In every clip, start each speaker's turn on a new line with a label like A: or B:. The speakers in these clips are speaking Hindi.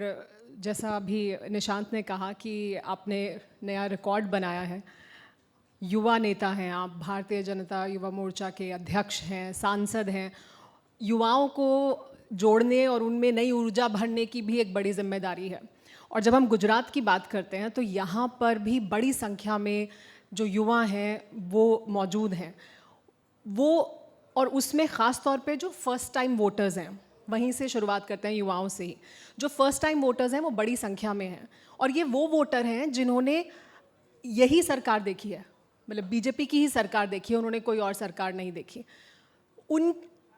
A: और जैसा अभी निशांत ने कहा कि आपने नया रिकॉर्ड बनाया है, युवा नेता हैं आप, भारतीय जनता युवा मोर्चा के अध्यक्ष हैं, सांसद हैं। युवाओं को जोड़ने और उनमें नई ऊर्जा भरने की भी एक बड़ी जिम्मेदारी है। और जब हम गुजरात की बात करते हैं तो यहाँ पर भी बड़ी संख्या में जो युवा हैं वो मौजूद हैं। वो और उसमें ख़ास तौर पे जो फर्स्ट टाइम वोटर्स हैं, वहीं से शुरुआत करते हैं युवाओं से ही। जो फर्स्ट टाइम वोटर्स हैं वो बड़ी संख्या में हैं और ये वो वोटर हैं जिन्होंने यही सरकार देखी है, मतलब बीजेपी की ही सरकार देखी है, उन्होंने कोई और सरकार नहीं देखी।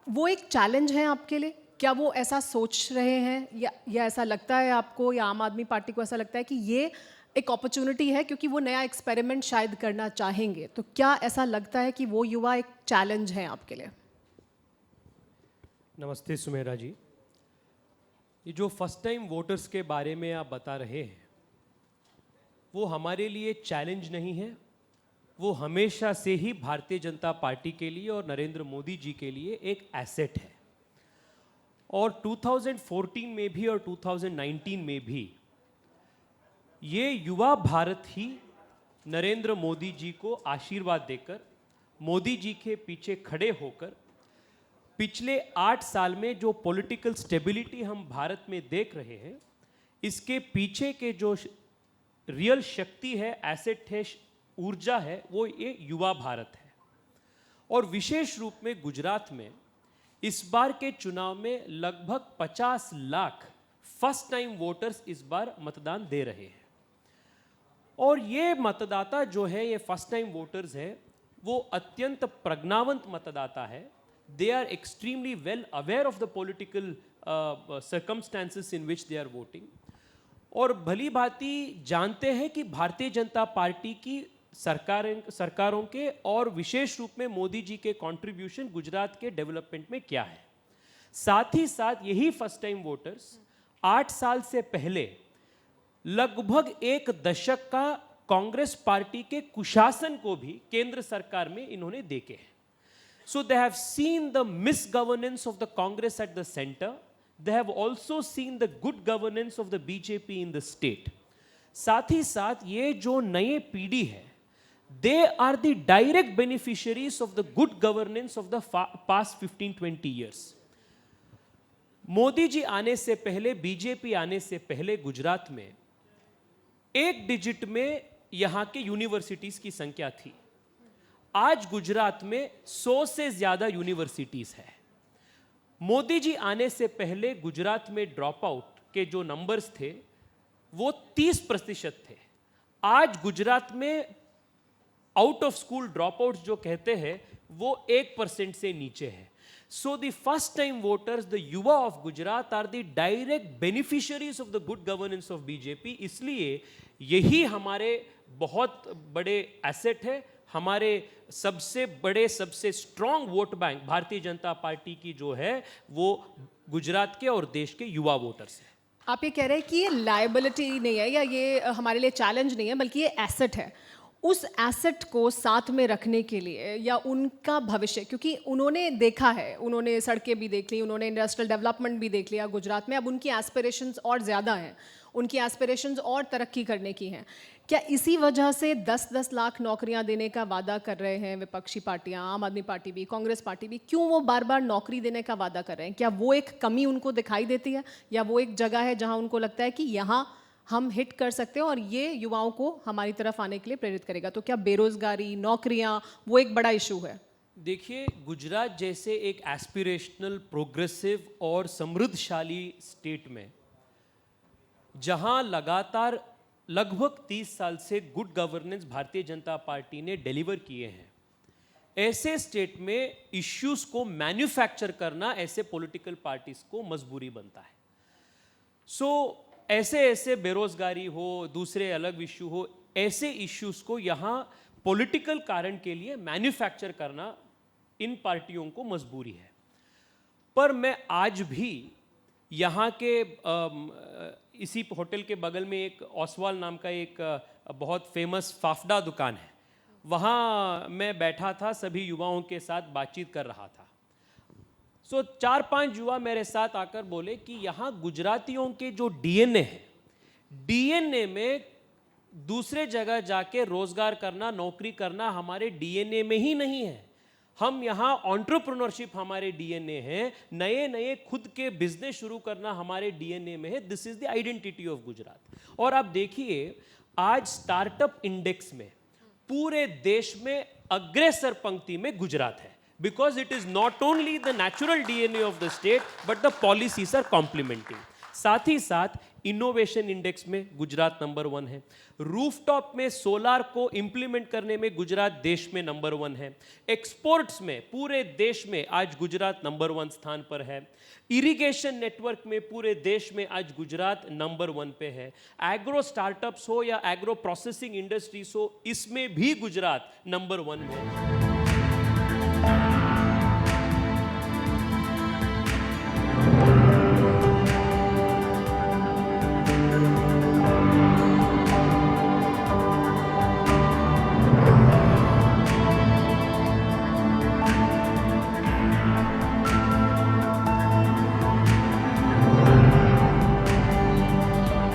A: वो एक चैलेंज है आपके लिए? क्या वो ऐसा सोच रहे हैं या ऐसा लगता है आपको या आम आदमी पार्टी को ऐसा लगता है कि ये एक अपॉर्चुनिटी है क्योंकि वो नया एक्सपेरिमेंट शायद करना चाहेंगे? तो क्या ऐसा लगता है कि वो युवा एक चैलेंज है आपके लिए?
B: नमस्ते सुमेरा जी। ये जो फर्स्ट टाइम वोटर्स के बारे में आप बता रहे हैं वो हमारे लिए चैलेंज नहीं है, वो हमेशा से ही भारतीय जनता पार्टी के लिए और नरेंद्र मोदी जी के लिए एक एसेट है। और 2014 में भी और 2019 में भी ये युवा भारत ही नरेंद्र मोदी जी को आशीर्वाद देकर, मोदी जी के पीछे खड़े होकर पिछले 8 साल में जो पॉलिटिकल स्टेबिलिटी हम भारत में देख रहे हैं, इसके पीछे के जो रियल शक्ति है, एसेट है, ऊर्जा है, वो ये युवा भारत है। और विशेष रूप में गुजरात में इस बार के चुनाव में लगभग 50 लाख फर्स्ट टाइम वोटर्स इस बार मतदान दे रहे हैं। और ये मतदाता जो है, ये फर्स्ट टाइम वोटर्स है, वो अत्यंत प्रज्ञावंत मतदाता है। They are extremely well aware of the political circumstances in which they are voting. और भली भांति जानते हैं कि भारतीय जनता पार्टी की सरकारों के और विशेष रूप में मोदी जी के कंट्रीब्यूशन गुजरात के डेवलपमेंट में क्या है। साथ ही साथ यही फर्स्ट टाइम वोटर्स 8 साल से पहले लगभग 1 दशक का कांग्रेस पार्टी के कुशासन को भी केंद्र सरकार में इन्होंने देखे हैं। So they have seen the misgovernance of the Congress at the center. They have also seen the good governance of the BJP in the state. साथ ही साथ ये जो नए पीढ़ी है, they are the direct beneficiaries of the good governance of the past 15-20 years. Modi ji आने से पहले, बीजेपी आने से पहले गुजरात में 1 डिजिट में यहाँ के यूनिवर्सिटीज की संख्या थी। आज गुजरात में 100 से ज्यादा यूनिवर्सिटीज है। मोदी जी आने से पहले गुजरात में ड्रॉप आउट के जो नंबर्स थे वो 30% थे। आज गुजरात में out of school drop out जो कहते हैं वो 1% से नीचे है। So the first time voters, the yuva of Gujarat are the direct beneficiaries of the good governance of BJP. इसलिए यही हमारे बहुत बड़े एसेट है। हमारे सबसे बड़े, सबसे strong vote bank Bharatiya Janata party की जो है वो गुजरात के और देश के युवा वोटर्स हैं।
A: आप ये कह रहे हैं कि ये लायबिलिटी नहीं है या ये हमारे लिए चैलेंज नहीं है, बल्कि ये एसेट है। उस एसेट को साथ में रखने के लिए या उनका भविष्य, क्योंकि उन्होंने देखा है, उन्होंने सड़कें भी देख ली, उन्होंने इंडस्ट्रियल डेवलपमेंट भी देख लिया गुजरात में। अब उनकी एस्पिरेशंस और ज़्यादा हैं, उनकी एस्पिरेशंस और तरक्की करने की हैं। क्या इसी वजह से 10-10 लाख नौकरियां देने का वादा कर रहे हैं विपक्षी पार्टियां, आम आदमी पार्टी भी, कांग्रेस पार्टी भी? क्यों वो बार बार नौकरी देने का वादा कर रहे हैं? क्या वो एक कमी उनको दिखाई देती है या वो एक जगह है जहां उनको लगता है कि यहाँ हम हिट कर सकते हैं और ये युवाओं को हमारी तरफ आने के लिए प्रेरित करेगा? तो क्या बेरोजगारी, नौकरियां वो एक बड़ा इशू है?
B: देखिए, गुजरात जैसे एक एस्पिरेशनल, प्रोग्रेसिव और समृद्धशाली स्टेट में जहां लगातार लगभग 30 साल से good governance Bharatiya Janata party ने डिलीवर किए हैं, ऐसे स्टेट में इश्यूज को मैन्युफैक्चर करना ऐसे पॉलिटिकल पार्टीज को मजबूरी बनता है। सो ऐसे बेरोजगारी हो, दूसरे अलग इश्यू हो, ऐसे इश्यूज को यहाँ पॉलिटिकल कारण के लिए मैन्युफैक्चर करना इन पार्टियों को मजबूरी है। पर मैं आज भी यहाँ के इसी होटल के बगल में एक ओसवाल नाम का एक बहुत फेमस फाफडा दुकान है, वहाँ मैं बैठा था, सभी युवाओं के साथ बातचीत कर रहा था। सो 4-5 युवा मेरे साथ आकर बोले कि यहाँ गुजरातियों के जो डीएनए है, डीएनए में दूसरे जगह जाके रोजगार करना, नौकरी करना हमारे डीएनए में ही नहीं है। हम यहाँ एंटरप्रेन्योरशिप हमारे डीएनए है, नए नए खुद के बिजनेस शुरू करना हमारे डीएनए में है। This is the identity of Gujarat. और आप देखिए आज स्टार्टअप इंडेक्स में पूरे देश में अग्रसर पंक्ति में गुजरात है, because it is not only the natural DNA of the state but the policies are complementing. साथ ही साथ इनोवेशन इंडेक्स में गुजरात नंबर 1 है। रूफटॉप में सोलार को इंप्लीमेंट करने में गुजरात देश में नंबर 1 है। एक्सपोर्ट्स में पूरे देश में आज गुजरात नंबर 1 स्थान पर है। इरिगेशन नेटवर्क में पूरे देश में आज गुजरात नंबर 1 पे है। एग्रो स्टार्टअप्स हो या एग्रो प्रोसेसिंग इंडस्ट्रीज हो, इसमें भी गुजरात नंबर 1 में है।